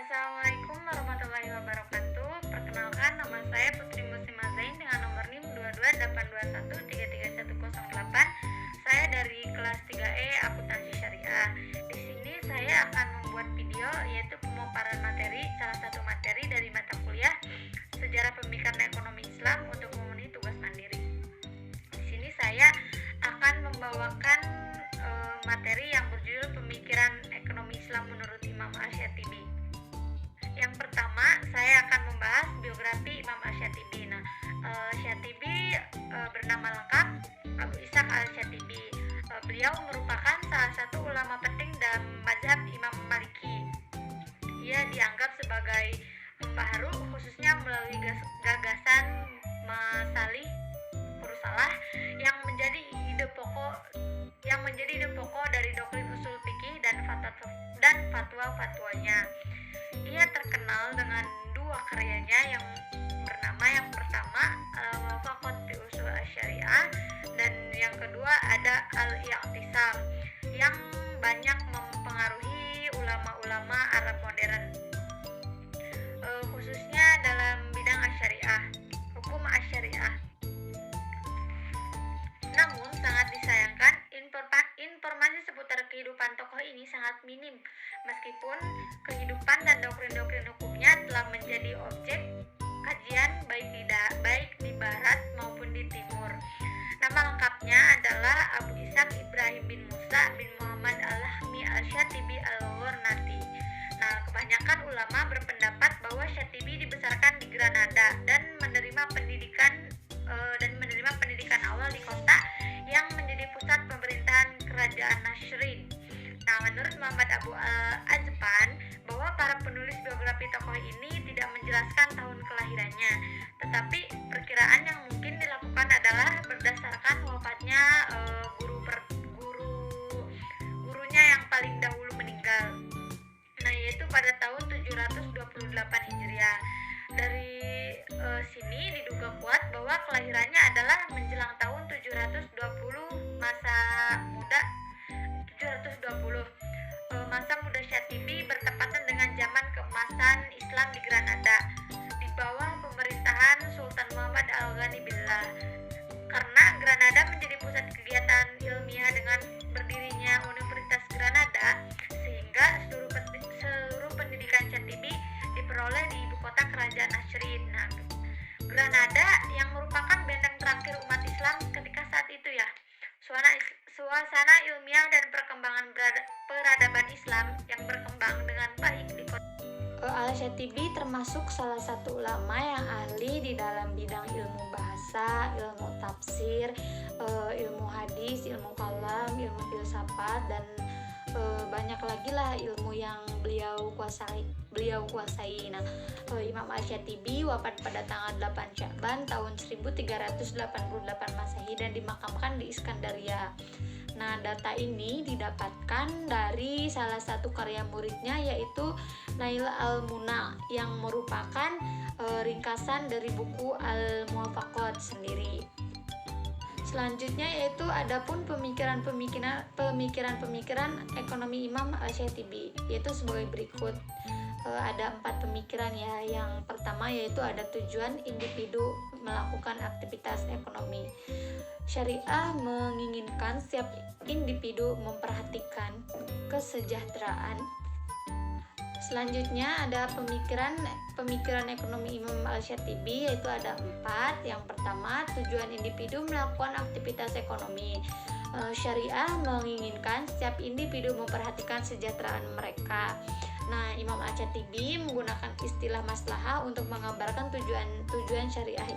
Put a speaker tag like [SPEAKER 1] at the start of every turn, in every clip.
[SPEAKER 1] Assalamualaikum warahmatullahi wabarakatuh. Perkenalkan, nama saya Putri Muslimah Zain dengan nomor NIM 22821331108. Saya dari kelas 3E Akuntansi Syariah. Di sini saya akan membuat video yaitu pemaparan materi, salah satu materi dari mata kuliah Sejarah Pemikiran Ekonomi Islam untuk memenuhi tugas mandiri. Di sini saya akan membawakan materi yang berjudul Pemikiran Ekonomi Islam menurut Imam Asy-Syatibi. Yang pertama, saya akan membahas biografi Imam Asy-Syatibi. Syatibi bernama lengkap Abu Ishaq Al-Syatibi. Beliau merupakan salah satu ulama penting dalam mazhab Imam Maliki. Ia dianggap sebagai pembaharu khususnya melalui gagasan masalih murshalah yang menjadi ide pokok dari doktrin usul fikih dan fatwa-fatwanya. Ia terkenal dengan dua karyanya yang bernama, yang pertama Al-Muwafaqat fi Ushul Asy-Syariah dan yang kedua ada Al-I'tisam yang banyak mempengaruhi ulama-ulama Arab modern, khususnya dalam bidang asy-syariah, hukum asy-syariah. Namun sangat disayangkan informasi seputar kehidupan tokoh ini sangat minim, meskipun kehidupan dan doktrin-doktrin hukumnya telah menjadi objek kajian baik di barat maupun di timur. Nama lengkapnya adalah Abu Ishaq Ibrahim bin Musa bin Muhammad Al-Lahmi Al-Syatibi Al-Ghornati. Kebanyakan ulama berpendapat bahwa Syatibi dibesarkan di Granada dan menerima pendidikan awal di kota yang menjadi pusat pemerintahan kerajaan Nashrin. Menurut Muhammad Abu Al-Ajpan bahwa para penulis biografi tokoh ini tidak menjelaskan tahun kelahirannya, tetapi perkiraan yang mungkin dilakukan adalah berdasarkan wafatnya gurunya yang paling dahulu meninggal, yaitu pada tahun 728 Hijriah. Dari sini diduga kuat bahwa kelahirannya adalah menjelang tahun 720 masa muda Syatibi bertepatan dengan zaman keemasan Islam di Granada di bawah pemerintahan Sultan Muhammad Al-Ghani Billah. Karena Granada menjadi pusat kegiatan ilmiah dengan berdirinya Universitas Granada, sehingga seluruh pendidikan Syatibi diperoleh di ibu kota kerajaan Nashrin. Granada yang merupakan benteng terakhir umat Islam ketika saat itu ya. Suasana ilmiah dan perkembangan peradaban Islam yang berkembang dengan baik di kota. Al-Syatibi termasuk salah satu ulama yang ahli di dalam bidang ilmu bahasa, ilmu tafsir, ilmu hadis, ilmu kalam, ilmu filsafat, dan banyak lagi lah ilmu yang beliau kuasai. Imam Asy-Syatibi wafat pada tanggal 8 Sya'ban tahun 1388 Masehi dan dimakamkan di Iskandaria. Data ini didapatkan dari salah satu karya muridnya, yaitu Nail Al-Muna, yang merupakan ringkasan dari buku Al-Muwafaqat sendiri. Selanjutnya yaitu adapun pemikiran ekonomi Imam Asy-Syatibi, yaitu sebagai berikut. Ada 4 pemikiran ya. Yang pertama yaitu ada tujuan individu melakukan aktivitas ekonomi. Syariah menginginkan setiap individu memperhatikan kesejahteraan. Selanjutnya ada pemikiran ekonomi Imam Asy-Syatibi, yaitu ada 4. Yang pertama, tujuan individu melakukan aktivitas ekonomi. Syariah menginginkan setiap individu memperhatikan kesejahteraan mereka. Imam Asy-Syatibi menggunakan istilah maslahah untuk menggambarkan tujuan syariah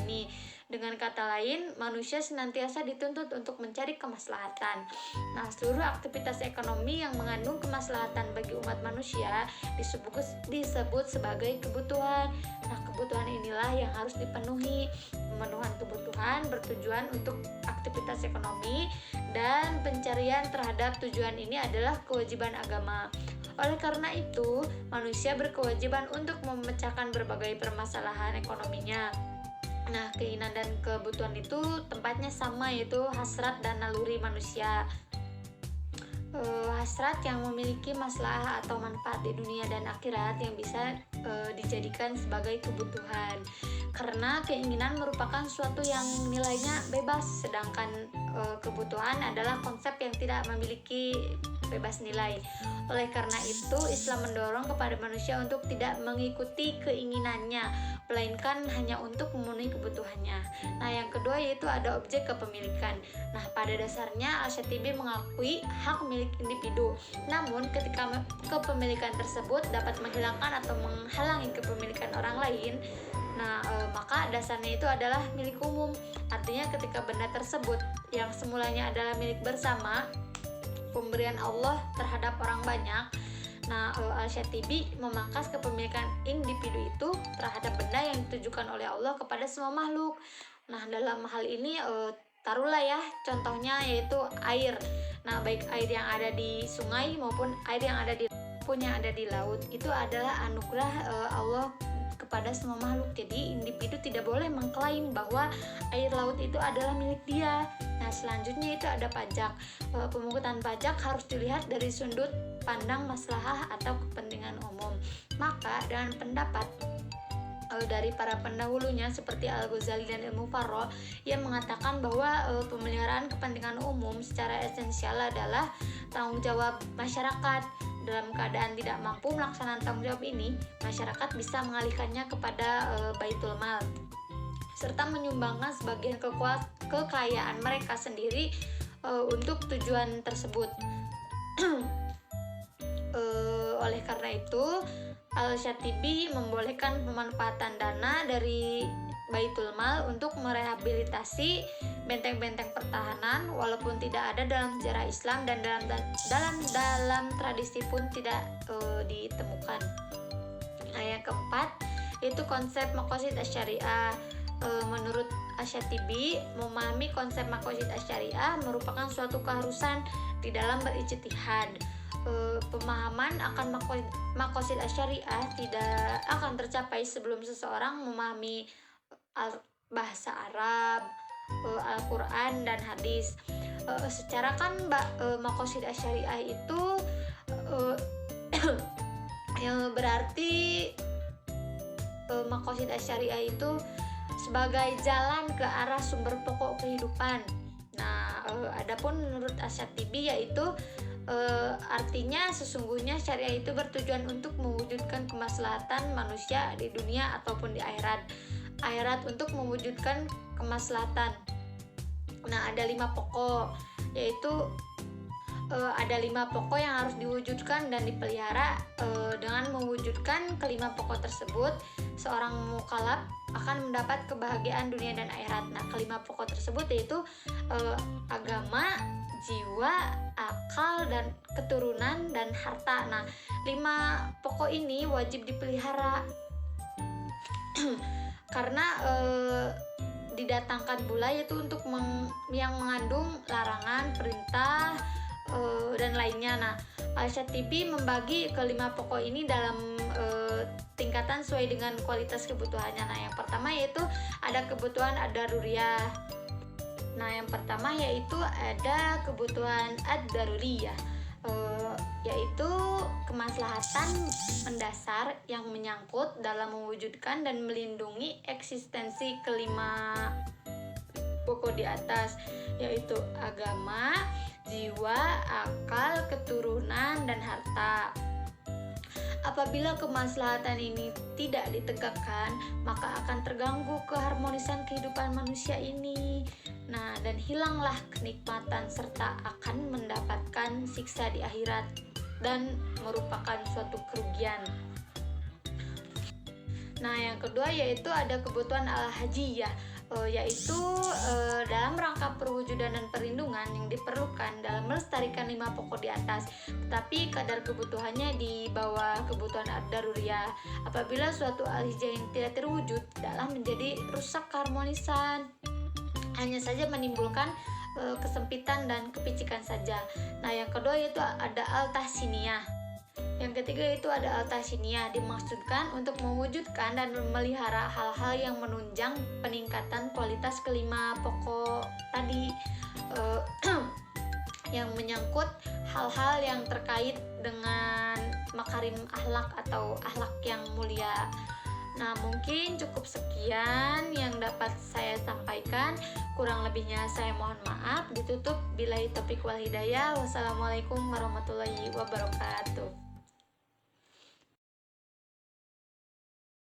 [SPEAKER 1] ini. Dengan kata lain, manusia senantiasa dituntut untuk mencari kemaslahatan. Seluruh aktivitas ekonomi yang mengandung kemaslahatan bagi umat manusia disebut sebagai kebutuhan. Kebutuhan inilah yang harus dipenuhi. Pemenuhan kebutuhan bertujuan untuk aktivitas ekonomi, dan pencarian terhadap tujuan ini adalah kewajiban agama. Oleh karena itu, manusia berkewajiban untuk memecahkan berbagai permasalahan ekonominya. Keinginan dan kebutuhan itu tempatnya sama, yaitu hasrat dan naluri manusia. hasrat yang memiliki masalah atau manfaat di dunia dan akhirat yang bisa dijadikan sebagai kebutuhan, karena keinginan merupakan suatu yang nilainya bebas, sedangkan kebutuhan adalah konsep yang tidak memiliki bebas nilai. Oleh karena itu, Islam mendorong kepada manusia untuk tidak mengikuti keinginannya, melainkan hanya untuk memenuhi kebutuhannya. Nah, yang kedua yaitu ada objek kepemilikan. Nah, pada dasarnya Al-Syatibi mengakui hak milik individu. Namun, ketika kepemilikan tersebut dapat menghilangkan atau menghalangi kepemilikan orang lain, maka dasarnya itu adalah milik umum. Artinya ketika benda tersebut yang semulanya adalah milik bersama, pemberian Allah terhadap orang banyak, Al-Syatibi memangkas kepemilikan individu itu terhadap benda yang ditujukan oleh Allah kepada semua makhluk. Nah, dalam hal ini taruhlah ya contohnya yaitu air. Nah, baik air yang ada di sungai maupun air yang ada di laut, itu adalah anugerah Allah kepada semua makhluk. Jadi individu tidak boleh mengklaim bahwa air laut itu adalah milik dia. Nah, selanjutnya itu ada pajak. Pemungutan pajak harus dilihat dari sudut pandang maslahah atau kepentingan umum. Maka dengan pendapat dari para pendahulunya seperti Al-Ghazali dan Al-Mufarrad yang mengatakan bahwa pemeliharaan kepentingan umum secara esensial adalah tanggung jawab masyarakat. Dalam keadaan tidak mampu melaksanakan tanggung jawab ini, masyarakat bisa mengalihkannya kepada Baitul Mal serta menyumbangkan sebagian kekayaan mereka sendiri untuk tujuan tersebut. Oleh karena itu, Al-Syatibi membolehkan pemanfaatan dana dari Baitul Mal untuk merehabilitasi benteng-benteng pertahanan, walaupun tidak ada dalam sejarah Islam dan dalam tradisi pun tidak ditemukan. Nah, yang keempat itu konsep maqasid asy-syariah. Menurut Asy-Syatibi, memahami konsep maqasid asy-syariah merupakan suatu keharusan di dalam berijtihad. Pemahaman akan maqasid asy-syariah tidak akan tercapai sebelum seseorang memahami bahasa Arab, Al-Quran dan hadis. Secara kan maqasid asy-syariah itu yang berarti maqasid asy-syariah itu sebagai jalan ke arah sumber pokok kehidupan. Nah, adapun menurut Asy-Syatibi yaitu artinya sesungguhnya syariah itu bertujuan untuk mewujudkan kemaslahatan manusia di dunia ataupun di akhirat untuk mewujudkan kemaslahatan. Nah, ada 5 pokok, yaitu ada 5 pokok yang harus diwujudkan dan dipelihara. Dengan mewujudkan kelima pokok tersebut, seorang mukallaf akan mendapat kebahagiaan dunia dan akhirat. Nah, kelima pokok tersebut yaitu agama, jiwa, akal, dan keturunan, dan harta. Nah, 5 pokok ini wajib dipelihara karena didatangkan pula yaitu untuk yang mengandung larangan, perintah, dan lainnya. Nah, Al-Syatibi membagi kelima pokok ini dalam tingkatan sesuai dengan kualitas kebutuhannya. Nah, yang pertama yaitu ada kebutuhan ad-daruriyah. Nah, yang pertama yaitu ada kebutuhan ad-daruriyah, yaitu kemaslahatan mendasar yang menyangkut dalam mewujudkan dan melindungi eksistensi kelima pokok di atas, yaitu agama, jiwa, akal, keturunan, dan harta. Apabila kemaslahatan ini tidak ditegakkan, maka akan terganggu keharmonisan kehidupan manusia ini. Nah, dan hilanglah kenikmatan serta akan mendapatkan siksa di akhirat dan merupakan suatu kerugian. Nah, yang kedua yaitu ada kebutuhan al-hajiyah, yaitu dalam rangka perwujudan dan perlindungan yang diperlukan dalam melestarikan 5 pokok di atas, tetapi kadar kebutuhannya di bawah kebutuhan ad-daruriyah. Apabila suatu al-hijah yang tidak terwujud, tidaklah menjadi rusak keharmonisan, hanya saja menimbulkan kesempitan dan kepicikan saja. Nah, yang kedua yaitu ada al-tahsiniyah. Yang ketiga itu ada al-tahsiniyah, dimaksudkan untuk mewujudkan dan memelihara hal-hal yang menunjang peningkatan kualitas kelima pokok tadi. yang menyangkut hal-hal yang terkait dengan makarim akhlak atau akhlak yang mulia. Nah, mungkin cukup sekian yang dapat saya sampaikan. Kurang lebihnya saya mohon maaf. Ditutup billahi taufiq wal hidayah. Wassalamualaikum warahmatullahi wabarakatuh.